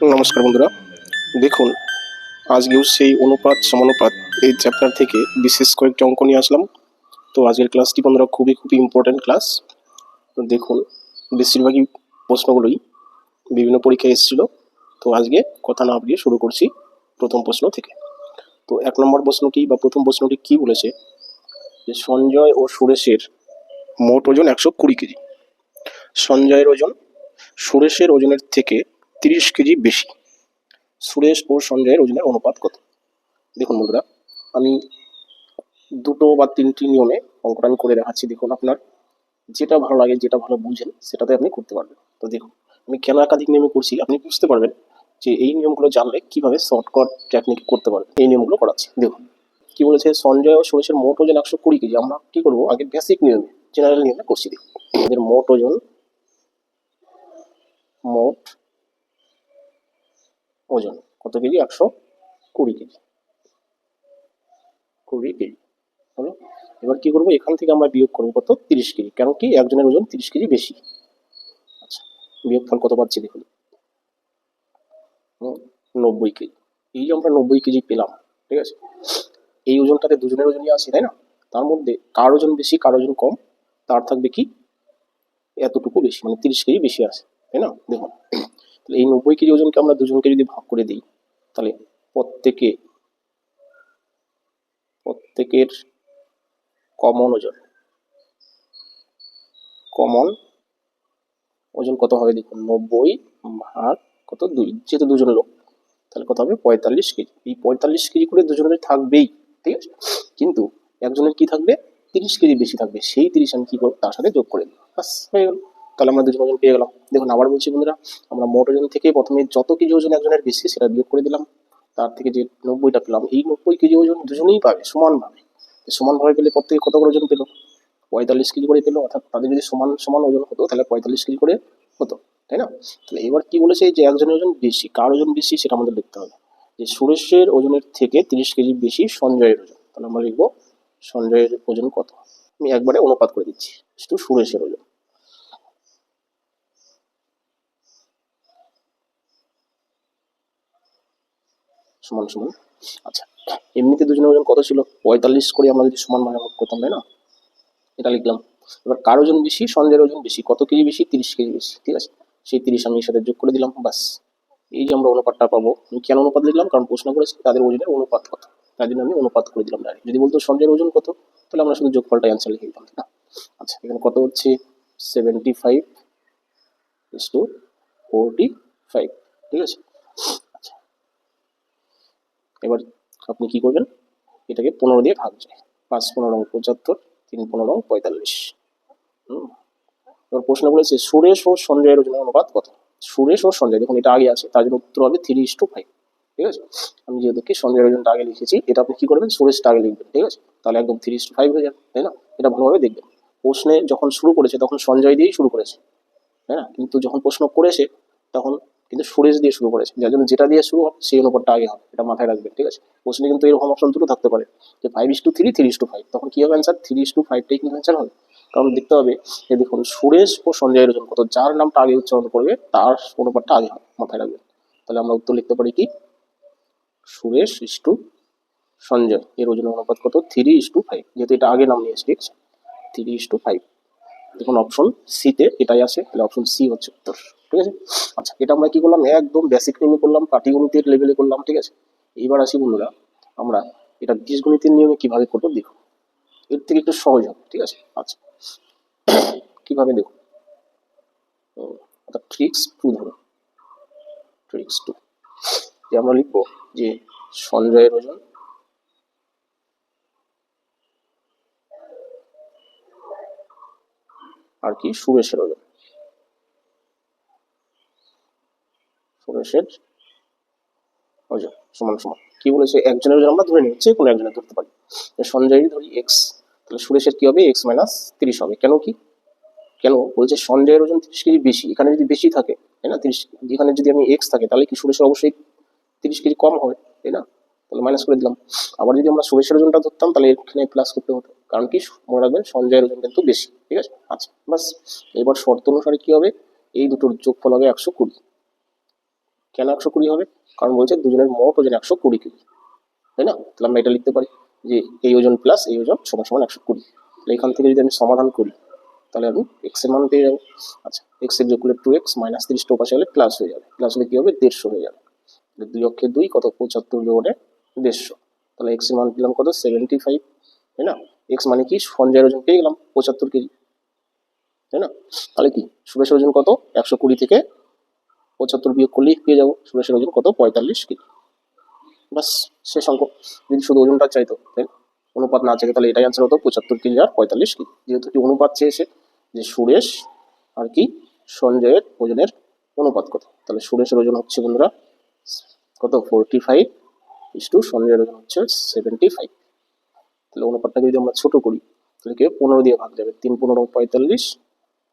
নমস্কার বন্ধুরা, দেখুন আজকেও সেই অনুপাত সমানুপাত এই চ্যাপ্টার থেকে বিশেষ কয়েকটি অঙ্ক নিয়ে আসলাম। তো আজকের ক্লাসটি বন্ধুরা খুবই ইম্পর্টেন্ট ক্লাস। তো দেখুন, বেশিরভাগই প্রশ্নগুলোই বিভিন্ন পরীক্ষায় এসেছিল। তো আজকে কথা না বাড়িয়ে শুরু করছি প্রথম প্রশ্ন থেকে। তো 1 নম্বর প্রশ্নটি বা প্রথম প্রশ্নটি কি বলেছে, যে সঞ্জয় ও সুরেশের মোট ওজন 120 কেজি। সঞ্জয়ের ওজন সুরেশের ওজনের থেকে 30 কেজি বেশি। সুরেশ ও সঞ্জয়ের ওজনের অনুপাত কত? দেখুন বন্ধুরা, আমি দুটো বা তিনটি নিয়মে অঙ্কটা আমি করে দেখাচ্ছি। দেখুন, আপনার যেটা ভালো লাগে, যেটা ভালো বুঝেন, সেটাতে আপনি করতে পারবেন। তো দেখুন, আমি কেন একাধিক নিয়মে করছি আপনি বুঝতে পারবেন যে এই নিয়মগুলো জানলে কিভাবে শর্টকাট টেকনিক করতে পারবেন। এই নিয়মগুলো করাচ্ছি। দেখুন কি বলেছে, সঞ্জয় ও সুরেশের মোট ওজন 120 কেজি। আমরা কি করবো, আগে বেসিক নিয়মে, জেনারেল নিয়মে করছি। দেখুন, আমাদের মোট ওজন, মোট ওজন কত কেজি? 120 কেজি। 20 কেজি হলো। এবার কি করবো, এখান থেকে আমরা বিয়োগ করবো কত? 30 কেজি। কেন কি, একজনের ওজন 30 কেজি বেশি। আচ্ছা, বিয়োগফল কত পাচ্ছি দেখুন, 90 কেজি। এই যে আমরা 90 কেজি পেলাম, ঠিক আছে, এই ওজনটাতে দুজনের ওজনই আছে, তাই না? তার মধ্যে কার ওজন বেশি কার ওজন কম, তার থাকবে কি এতটুকু বেশি, মানে 30 কেজি বেশি আছে, তাই না? দেখুন, তাহলে এই 90 কেজি ওজনকে আমরা দুজনকে যদি ভাগ করে দিই, তাহলে প্রত্যেকের কমন ওজন কত হবে দেখুন, 90 ভাগ কত, 2, যেহেতু দুজন লোক, তাহলে কত হবে? 45 কেজি। এই 45 কেজি করে দুজনের থাকবেই, ঠিক আছে, কিন্তু একজনের কি থাকবে? 30 কেজি বেশি থাকবে। সেই 30 আমি কি করবো, তার সাথে যোগ করে দিই, বাস হয়ে গেল। তাহলে আমরা দুজন ওজন পেয়ে গেলাম। দেখুন আবার বলছি বন্ধুরা, আমরা মোট ওজন থেকে প্রথমে যত কেজি ওজন একজনের বেশি সেটা বিয়োগ করে দিলাম, তার থেকে যে 90টা পেলাম, এই 90 কেজি ওজন দুজনেই পাবে সমানভাবে। সমানভাবে পেলে প্রত্যেকে কত করে ওজন পেলো? 45 কেজি করে পেলো। অর্থাৎ তাদের যদি সমান সমান ওজন হতো তাহলে 45 কেজি করে হতো, তাই না? তাহলে এবার কি বলেছে, যে একজনের ওজন বেশি, কার ওজন বেশি সেটা আমাদের লিখতে হবে। যে সুরেশের ওজনের থেকে 30 কেজি বেশি সঞ্জয়ের ওজন। তাহলে আমরা লিখবো সঞ্জয়ের ওজন কত। আমি একবারে অনুপাত করে দিচ্ছি, শুধু সুরেশের ওজন সমান সমান। আচ্ছা, এমনিতে দুজনের ওজন কত ছিল? 45 করে আমরা যদি সমান ভাগে ভাগ করতাম, তাই না? এটা লিখলাম। এবার কার ওজন বেশি? সঞ্জয়ের ওজন বেশি। কত কেজি বেশি? 30 কেজি বেশি, ঠিক আছে। সেই 30 আমি এর সাথে যোগ করে দিলাম, বাস। এই যে আমরা অনুপাতটা পাবো। আমি কেন অনুপাত লিখলাম? কারণ প্রশ্ন করেছি তাদের ওজনের অনুপাত কত, তাই জন্য আমি অনুপাত করে দিলাম ডাইরেক্ট। যদি বলতো সঞ্জয়ের ওজন কত, তাহলে আমরা শুধু যোগফলটা অ্যান্সার লিখে দিতাম, তাই না? আচ্ছা, এখানে কত হচ্ছে? 75 ইস টু 45, ঠিক আছে। আচ্ছা, এবার আপনি কি করবেন, এটাকে 15 দিয়ে ভাগ যায়। 5 15 75, 3 15 45। এবার প্রশ্ন বলেছে সুরেশ ও সঞ্জয়ের ওজনের অনুপাত কত? সুরেশ ও সঞ্জয়, দেখুন এটা আগে আছে, তার জন্য উত্তর হবে 3:5, ঠিক আছে। আমি যেহেতু কি সঞ্জয়ের ওজনটা আগে লিখেছি, এটা আপনি কি করবেন, সুরেশটা আগে লিখবেন, ঠিক আছে। তাহলে একদম 3:5 হয়ে যাবে, তাই না? এটা ভালোভাবে দেখবেন। প্রশ্নে যখন শুরু করেছে তখন সঞ্জয় দিয়েই শুরু করেছে, তাই না? কিন্তু যখন প্রশ্ন করেছে তখন কিন্তু সুরেশ দিয়ে শুরু করেছে, যার জন্য যেটা দিয়ে শুরু হবে সেই অনুপাতটা আগে হবে, এটা মাথায় রাখবেন, ঠিক আছে। প্রশ্নে কিন্তু এরকম অপশন দুটো থাকতে পারে, যে 5:3, 3:5, তখন কি হবে অ্যান্সার? 3:5টাই কিন্তু অ্যান্সার হবে। কারণ দেখতে হবে যে দেখুন সুরেশ ও সঞ্জয়ের ওজন কত, যার নামটা আগে উচ্চারণ করবে তার অনুপাতটা আগে হবে, মাথায় রাখবেন। তাহলে আমরা উত্তর লিখতে পারি কি, সুরেশ ইস্টু সঞ্জয় এর ওজনের অনুপাত কত? 3:5, যেহেতু এটা আগে নাম নিয়েছে, ঠিক আছে। 3:5, দেখুন অপশন সিতে এটাই আসে, তাহলে অপশন সি হচ্ছে উত্তর, ঠিক আছে। আচ্ছা, এটা আমরা কি করলাম, একদম বেসিক নিয়মে করলাম, পাটিগণিতের লেভেলে করলাম, ঠিক আছে। এইবার আসি বন্ধুরা, আমরা এটা বীজগণিতের নিয়মে কিভাবে করবো দেখুন, এর থেকে একটু সহজ হবে, ঠিক আছে। আচ্ছা, কিভাবে দেখুন, ট্রিক্স টু ধরুন, ট্রিক্স টু, যে আমরা লিখবো যে সঞ্জয়ের ওজন আর কি সুরেশের ওজন, সুরেশের ওজন সমান সমান কি বলেছে, একজনের ওজন আমরা ধরে নিই, যে কোনো একজনের ধরতে পারি। সঞ্জয়ের ধরি এক্স, তাহলে সুরেশের কি হবে? x - 30 হবে। কেন কি, কেন বলছে সঞ্জয়ের ওজন 30 কেজি বেশি, এখানে যদি বেশি থাকে, তাই না, 30, এখানে যদি আমি এক্স থাকে তাহলে কি সুরেশের অবশ্যই 30 কেজি কম হবে, তাই না? তাহলে মাইনাস করে দিলাম। আবার যদি আমরা সুরেশের ওজনটা ধরতাম তাহলে এখানে প্লাস করতে হতো, কারণ কি মনে রাখবেন সঞ্জয়ের ওজন কিন্তু বেশি, ঠিক আছে। আচ্ছা, বাস। এবার শর্ত অনুসারে কি হবে, এই দুটোর যোগফল হবে 120, কেন 120 হবে? কারণ বলছে দুজনের মোট ওজন 120 কেজি, তাই না? তাহলে আমরা এটা লিখতে পারি যে এই ওজন প্লাস এই ওজন সমান সমান 120। তাহলে এখান থেকে যদি আমি সমাধান করি তাহলে আমি এক্স এর মান পেয়ে যাবো। আচ্ছা, এক্স এর যোগ করলে 2x মাইনাস 30 টো পাশে হলে প্লাস হয়ে যাবে, প্লাস হলে কি হবে 150 হয়ে যাবে। তাহলে 2 অক্ষে 2 কত 75 যোগ 150, তাহলে এক্স এর মান পেলাম কত 75, তাই না? এক্স মানে কি সঞ্জয়ের ওজন পেয়ে গেলাম 75 কেজি, তাই না? তাহলে কি সুরেশের ওজন কত 120 থেকে 75 বিয়োগ করলেই পেয়ে যাবো সুরেশের ওজন কত 45 কেজি। বাস, শেষ অঙ্ক। যদি শুধু ওজনটা চাইতো, তাই অনুপাত না চাইতো, তাহলে এটাই আনসার হতো 75 কেজি আর 45 কেজি। যেহেতু কি অনুপাত চেয়েছে যে সুরেশ আর কি সঞ্জয়ের ওজনের অনুপাত কত, তাহলে সুরেশের ওজন হচ্ছে বন্ধুরা কত 45 ইস টু সঞ্জয়ের ওজন হচ্ছে 75। তাহলে অনুপাতটাকে যদি আমরা ছোট করি তাহলে কি 15 দিয়ে ভাগ যাবে, 3 15 45,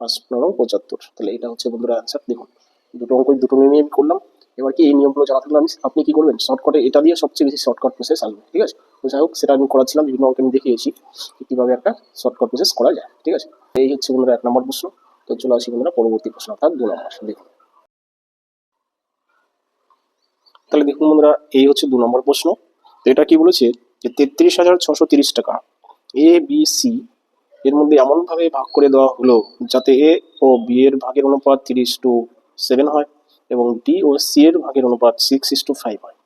5 15 75। তাহলে এটা হচ্ছে বন্ধুরা অ্যান্সার। দেখুন দুটো অঙ্ক দুটো নিয়মে আমি করলাম। এবার কি এই নিয়মগুলো জানা থাকলে আপনি কি করবেন শর্টকাটে এটা দিয়ে সবচেয়ে বেশি শর্টকাট প্রসেস আসবে, ঠিক আছে? তো যাই হোক সেটা আমি করাচ্ছিলাম, বিভিন্ন অঙ্কে আমি দেখিয়েছি কিভাবে একটা শর্টকাট প্রসেস করা যায়, ঠিক আছে? এই হচ্ছে বন্ধুরা 1 নম্বর প্রশ্ন। তো চলে আসি বন্ধুরা পরবর্তী প্রশ্ন অর্থাৎ 2 নম্বর। দেখুন তাহলে দেখুন বন্ধুরা এই হচ্ছে 2 নম্বর প্রশ্ন। তো এটা কি বলেছে যে 33,630 টাকা এ বি সি এর মধ্যে এমন ভাবে ভাগ করে দেওয়া হলো যাতে এ ও বি এর ভাগের অনুপাত 3:7 হয় এবং বি ও সি এর ভাগের অনুপাত 6:5 হয়।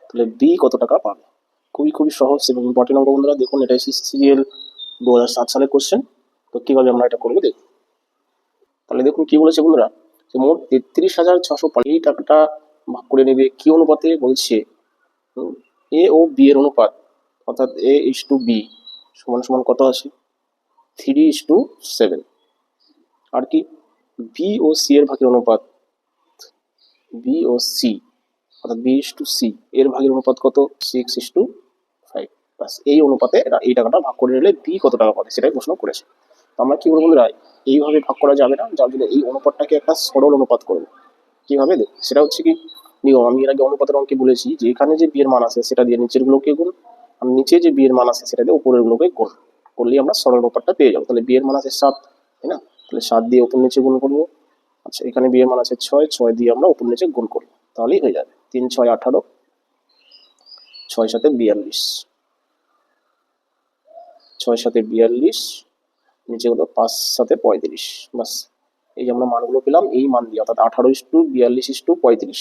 তাহলে বি কত টাকা পাবে? খুবই সহজ এবং ইম্পর্টেন্ট অঙ্ক বন্ধুরা। দেখুন এটা সিজিএল 2007 সালের কোশ্চেন। তো কিভাবে আমরা এটা করবো দেখুন। তাহলে দেখুন কি বলেছে বন্ধুরা যে মোট 33,600 এই টাকাটা ভাগ করে নেবে কি অনুপাতে বলছে এ ও বি এর অনুপাত, অর্থাৎ এ ইস টু বি সমান সমান কত আছে 3:7। আর কি বি ও সি এর ভাগের অনুপাত, বি ও সি অর্থাৎ বি ইস টু সি এর ভাগের অনুপাত কত 6:5। বাস এই অনুপাতে এরা এই টাকাটা ভাগ করে নিলে বি কত টাকা পাবে সেটাই প্রশ্ন করেছে। তো আমরা কি করবো বন্ধুরা, এইভাবে ভাগ করা যাবে না, যার জন্য এই অনুপাতটাকে একটা সরল অনুপাত করবো। কিভাবে দেখ সেটা হচ্ছে কি নিয়ম, আমি এর আগে অনুপাতের অঙ্কে বলেছি যে এখানে যে বি এর মান আছে সেটা দিয়ে নিচের গুলোকে গুণ, আর নিচে যে বি এর মান আছে সেটা দিয়ে উপরের গুলোকে গুণ করলেই আমরা সরল অনুপাতটা পেয়ে যাবো। তাহলে বি এর মান আছে 7, তাই না? তাহলে 7 দিয়ে উপর নিচে গুণ করবো। আচ্ছা এখানে বি এর মান আছে 6, 6 দিয়ে আমরা উপর নিচে গুণ করবো, তাহলেই হয়ে যাবে 3 6 18, 6 7 42, 6 7 42, নিচে হলো 5 7 35। বাস এই যে আমরা মানগুলো পেলাম এই মান দিয়ে, অর্থাৎ 18:42:35,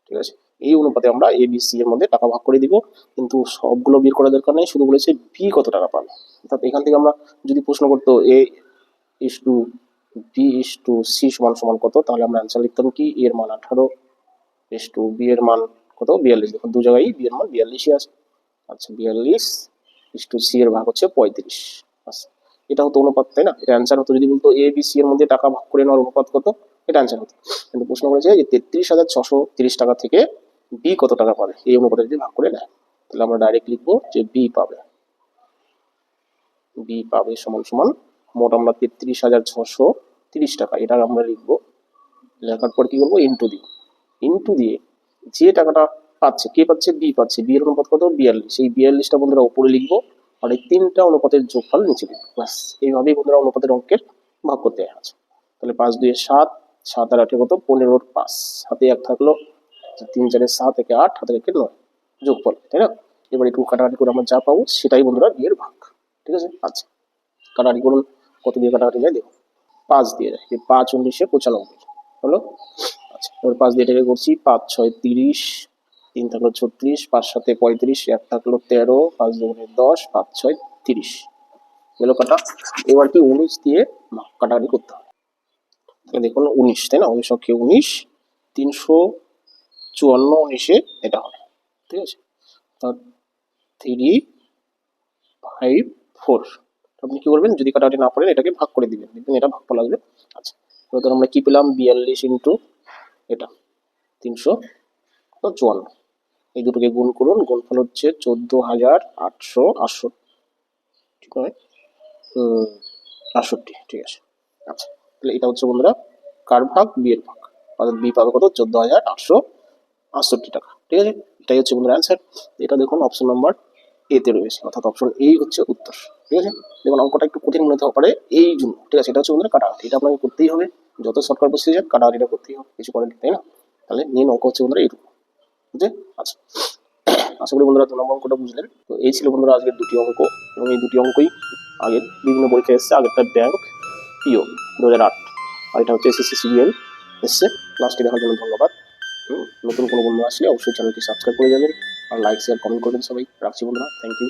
ঠিক আছে? এই অনুপাতে আমরা এ বি সি এর মধ্যে টাকা ভাগ করে দিব, কিন্তু সবগুলো বের করার দরকার নেই, শুধু বলেছে বি কত টাকা পাবে। অর্থাৎ এখান থেকে আমরা যদি প্রশ্ন করতো A is to B is to C সমান সমান কত, তাহলে আমরা অ্যান্সার লিখতাম কি এর মান 18 ইস টু বি এর মান কত 42। দেখুন দু জায়গায় বি এর মান 42ই আছে। আচ্ছা 42 ইস টু সি এর ভাগ হচ্ছে 35। আচ্ছা এটা হতো অনুপাত, তাই না? এটা অ্যান্সার হতো। যদি বলতো এ বি সি এর মধ্যে টাকা ভাগ করে নেওয়ার অনুপাত কত, এটা অ্যান্সার হতো। কিন্তু প্রশ্ন করেছে যে 33,630 টাকা থেকে বি কত টাকা পাবে এই অনুপাতে যদি ভাগ করে নেয়, তাহলে আমরা ডাইরেক্ট লিখবো যে বি পাবে, বি পাবে সমান সমান মোট আমরা 33,630 টাকা এটা আমরা লিখবো। লেখার পর কি করবো ইন্টু দিব, ইন্টু দিয়ে যে টাকাটা পাচ্ছে কে পাচ্ছে বি পাচ্ছে, বি এর অনুপাত কত 42, এই 42টা বন্ধুরা উপরে লিখবো আর এই তিনটা অনুপাতের যোগফল নিচে লিখবো। ব্যাস এইভাবেই বন্ধুরা অনুপাতের অঙ্কের ভাগ করতে আছে। তাহলে 5 2 7, 7 আর 8 কত 15 5, হাতে 1 থাকলো, 3 4 7 একে 8, হাতে রেখে 9 যোগফল, তাই না? এবার একটু কাটাকাটি করে আমরা যা পাবো সেটাই বন্ধুরা বি এর ভাগ, ঠিক আছে? আচ্ছা কাটাকাটি করুন, কত দিয়ে কাটাকাটি যায় দেখুন 5 দিয়ে যায়, 5 19 95 হলো। আচ্ছা এবার 5 দিয়ে এটাকে করছি, 5 6 30, 3 থাকলো 36, 5 7 35, 1 থাকলো 13, 5 2 10, 5 6 30 গেল কাটা। এবার কি 19 দিয়ে কাটাকাটি করতে হবে। তাহলে দেখুন 19, তাই না? 19 অক্ষে 19, 354 19 এটা হবে, ঠিক আছে? তা 354 আপনি কি করবেন যদি কাটাকাটি না পারেন এটাকে ভাগ করে দিবেন, দেখবেন এটা ভাগফল আসবে। আচ্ছা এবার আমরা কি পেলাম 42 ইন্টু এটা 354, এই দুটোকে গুণ করুন, গুণফল হচ্ছে 14,868, ঠিক আছে? 68, ঠিক আছে। আচ্ছা তাহলে এটা হচ্ছে বন্ধুরা কার ভাগ বি এর ভাগ, অর্থাৎ বি পাবে কত 14,868 টাকা, ঠিক আছে? এটাই হচ্ছে বন্ধুরা অ্যান্সার। এটা দেখুন অপশন নাম্বার এ তে রয়েছে, অর্থাৎ অপশন এই হচ্ছে উত্তর, ঠিক আছে? দেখুন অঙ্কটা একটু কঠিন মনে হতে পারে এই জন্য, ঠিক আছে? এটা হচ্ছে বন্ধুরা কাটাকাটি, এটা আপনাকে করতেই হবে, যত শর্টকাট প্রসিজার কাটাকাটিটা করতেই হবে, কিছু করেন, তাই না? তাহলে মেন অঙ্ক হচ্ছে বন্ধুরা এইটুকু, বুঝলে? আচ্ছা, আশা করি বন্ধুরা 2 নম্বর অঙ্কটা বুঝলেন। তো এই ছিল বন্ধুরা আজকের দুটি অঙ্ক, এবং এই দুটি অঙ্কই আগের বিভিন্ন পরীক্ষায় এসছে। আগেরটা ব্যাংক পিও 2008, আর এটা হচ্ছে এসএসসি সিরিয়াল এসছে। ক্লাসটি দেখার জন্য ধন্যবাদ। নতুন কোনো বন্ধু আসলে অবশ্যই চ্যানেলটি সাবস্ক্রাইব করে যাবেন, আর লাইক শেয়ার কমেন্ট করবেন সবাই। রাখছি বন্ধুরা, থ্যাংক ইউ।